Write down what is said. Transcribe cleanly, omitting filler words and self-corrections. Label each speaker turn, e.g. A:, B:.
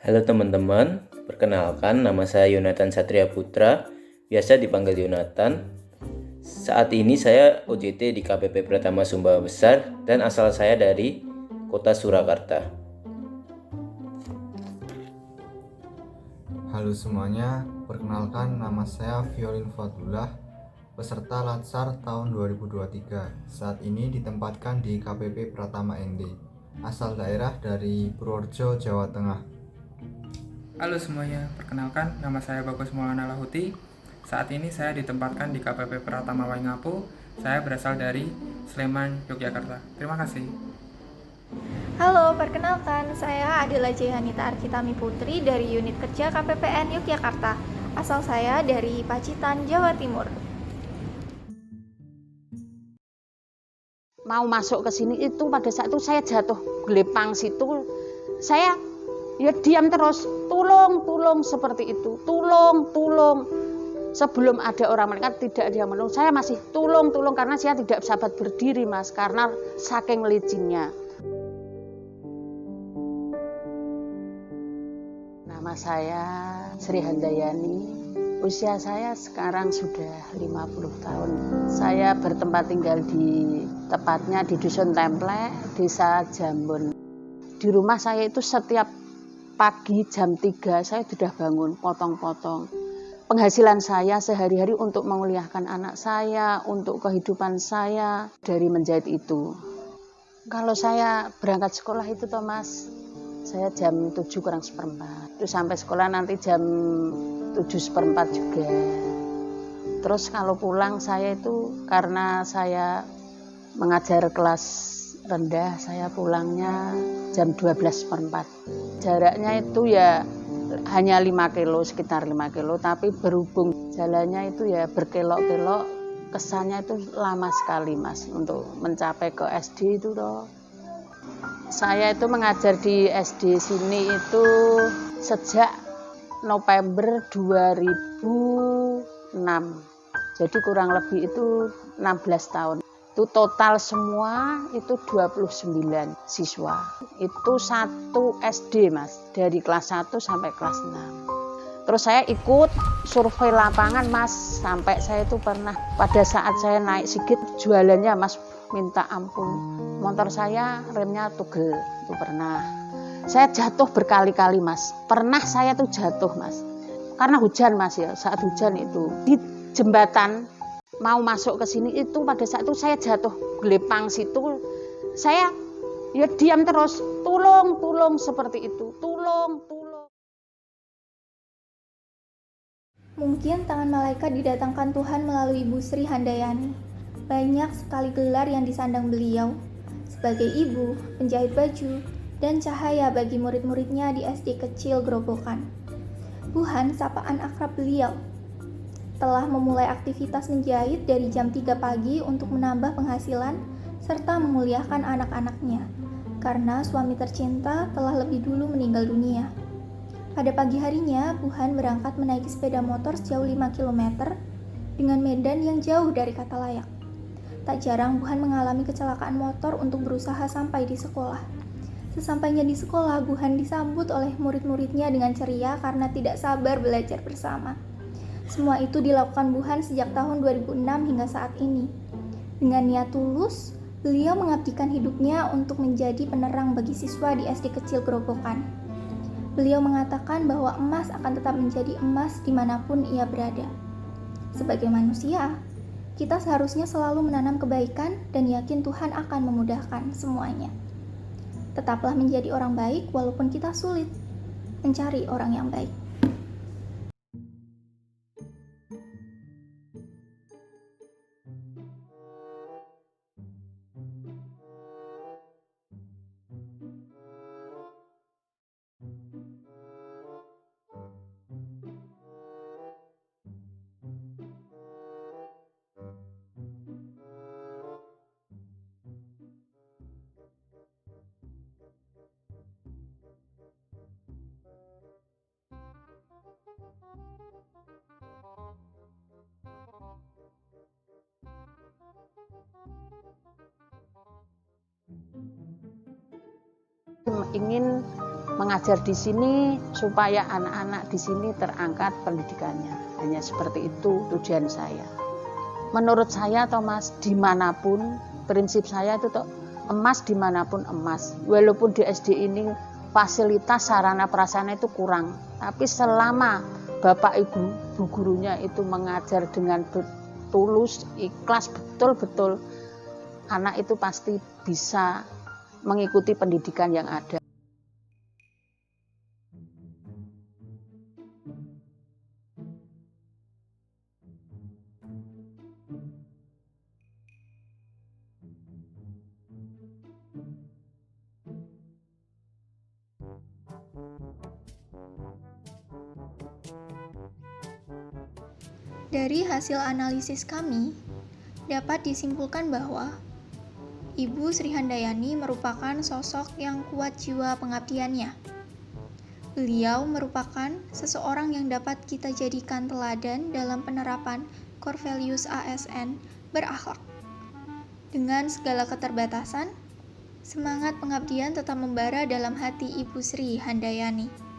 A: Halo teman-teman, perkenalkan nama saya Yonatan Satria Putra, biasa dipanggil Yonatan. Saat ini saya OJT di KPP Pratama Sumbawa Besar dan asal saya dari kota Surakarta.
B: Halo semuanya, perkenalkan nama saya Violin Fadullah, peserta Latsar tahun 2023. Saat ini ditempatkan di KPP Pratama ND, asal daerah dari Purworejo, Jawa Tengah.
C: Halo semuanya, perkenalkan nama saya Bagus Maulana Lahuti. Saat ini saya ditempatkan di KPP Pratama Waingapu. Saya berasal dari Sleman, Yogyakarta. Terima kasih.
D: Halo, perkenalkan saya adalah Jehanita Arkitami Putri dari unit kerja KPPN Yogyakarta. Asal saya dari Pacitan, Jawa Timur.
E: Mau masuk ke sini itu pada saat itu saya jatuh gelepang situ. Saya ya diam terus, tolong seperti itu, tolong. Sebelum ada orang malaikat tidak ada yang menolong, saya masih tolong karena saya tidak sahabat berdiri Mas, karena saking licinnya. Nama saya Sri Handayani, usia saya sekarang sudah 50 tahun. Saya bertempat tinggal tepatnya di Dusun Templek, Desa Jambon. Di rumah saya itu setiap pagi jam 3 saya sudah bangun, potong-potong. Penghasilan saya sehari-hari untuk menguliahkan anak saya, untuk kehidupan saya dari menjahit itu. Kalau saya berangkat sekolah itu Thomas, saya jam 7 kurang seperempat. Itu sampai sekolah nanti jam 7 seperempat juga. Terus kalau pulang saya itu karena saya mengajar kelas rendah, saya pulangnya jam 12 seperempat. Jaraknya itu ya hanya 5 kilo, sekitar 5 kilo, tapi berhubung jalannya itu ya berkelok-kelok, kesannya itu lama sekali Mas untuk mencapai ke SD itu toh. Saya itu mengajar di SD sini itu sejak November 2006. Jadi kurang lebih itu 16 tahun. Itu total semua itu 29 siswa. Itu satu SD Mas, dari kelas 1 sampai kelas 6. Terus saya ikut survei lapangan Mas, sampai saya itu pernah pada saat saya naik Sigit jualannya Mas, minta ampun. Motor saya remnya tugel, itu pernah. Saya jatuh berkali-kali Mas. Pernah saya tuh jatuh Mas. Karena hujan Mas ya, saat hujan itu di jembatan mau masuk ke sini itu pada saat itu saya jatuh gelepang situ. Saya ya diam terus, tolong seperti itu, tolong.
D: Mungkin tangan malaikat didatangkan Tuhan melalui Ibu Sri Handayani. Banyak sekali gelar yang disandang beliau sebagai ibu, penjahit baju, dan cahaya bagi murid-muridnya di SD kecil Grobogan. Tuhan sapaan akrab beliau. Telah memulai aktivitas menjahit dari jam 3 pagi untuk menambah penghasilan serta memuliakan anak-anaknya, karena suami tercinta telah lebih dulu meninggal dunia. Pada pagi harinya, Buhan berangkat menaiki sepeda motor sejauh 5 km dengan medan yang jauh dari kata layak. Tak jarang Buhan mengalami kecelakaan motor untuk berusaha sampai di sekolah. Sesampainya di sekolah, Buhan disambut oleh murid-muridnya dengan ceria karena tidak sabar belajar bersama. Semua itu dilakukan Buhan sejak tahun 2006 hingga saat ini. Dengan niat tulus, beliau mengabdikan hidupnya untuk menjadi penerang bagi siswa di SD kecil Grobogan. Beliau mengatakan bahwa emas akan tetap menjadi emas dimanapun ia berada. Sebagai manusia, kita seharusnya selalu menanam kebaikan dan yakin Tuhan akan memudahkan semuanya. Tetaplah menjadi orang baik walaupun kita sulit mencari orang yang baik.
E: Ingin mengajar di sini supaya anak-anak di sini terangkat pendidikannya. Hanya seperti itu tujuan saya. Menurut saya Thomas, dimanapun prinsip saya itu emas dimanapun emas. Walaupun di SD ini fasilitas sarana prasarana itu kurang, tapi selama Bapak Ibu gurunya itu mengajar dengan tulus, ikhlas, betul-betul anak itu pasti bisa mengikuti pendidikan yang ada.
D: Dari hasil analisis kami, dapat disimpulkan bahwa Ibu Sri Handayani merupakan sosok yang kuat jiwa pengabdiannya. Beliau merupakan seseorang yang dapat kita jadikan teladan dalam penerapan core values ASN berakhlak. Dengan segala keterbatasan, semangat pengabdian tetap membara dalam hati Ibu Sri Handayani.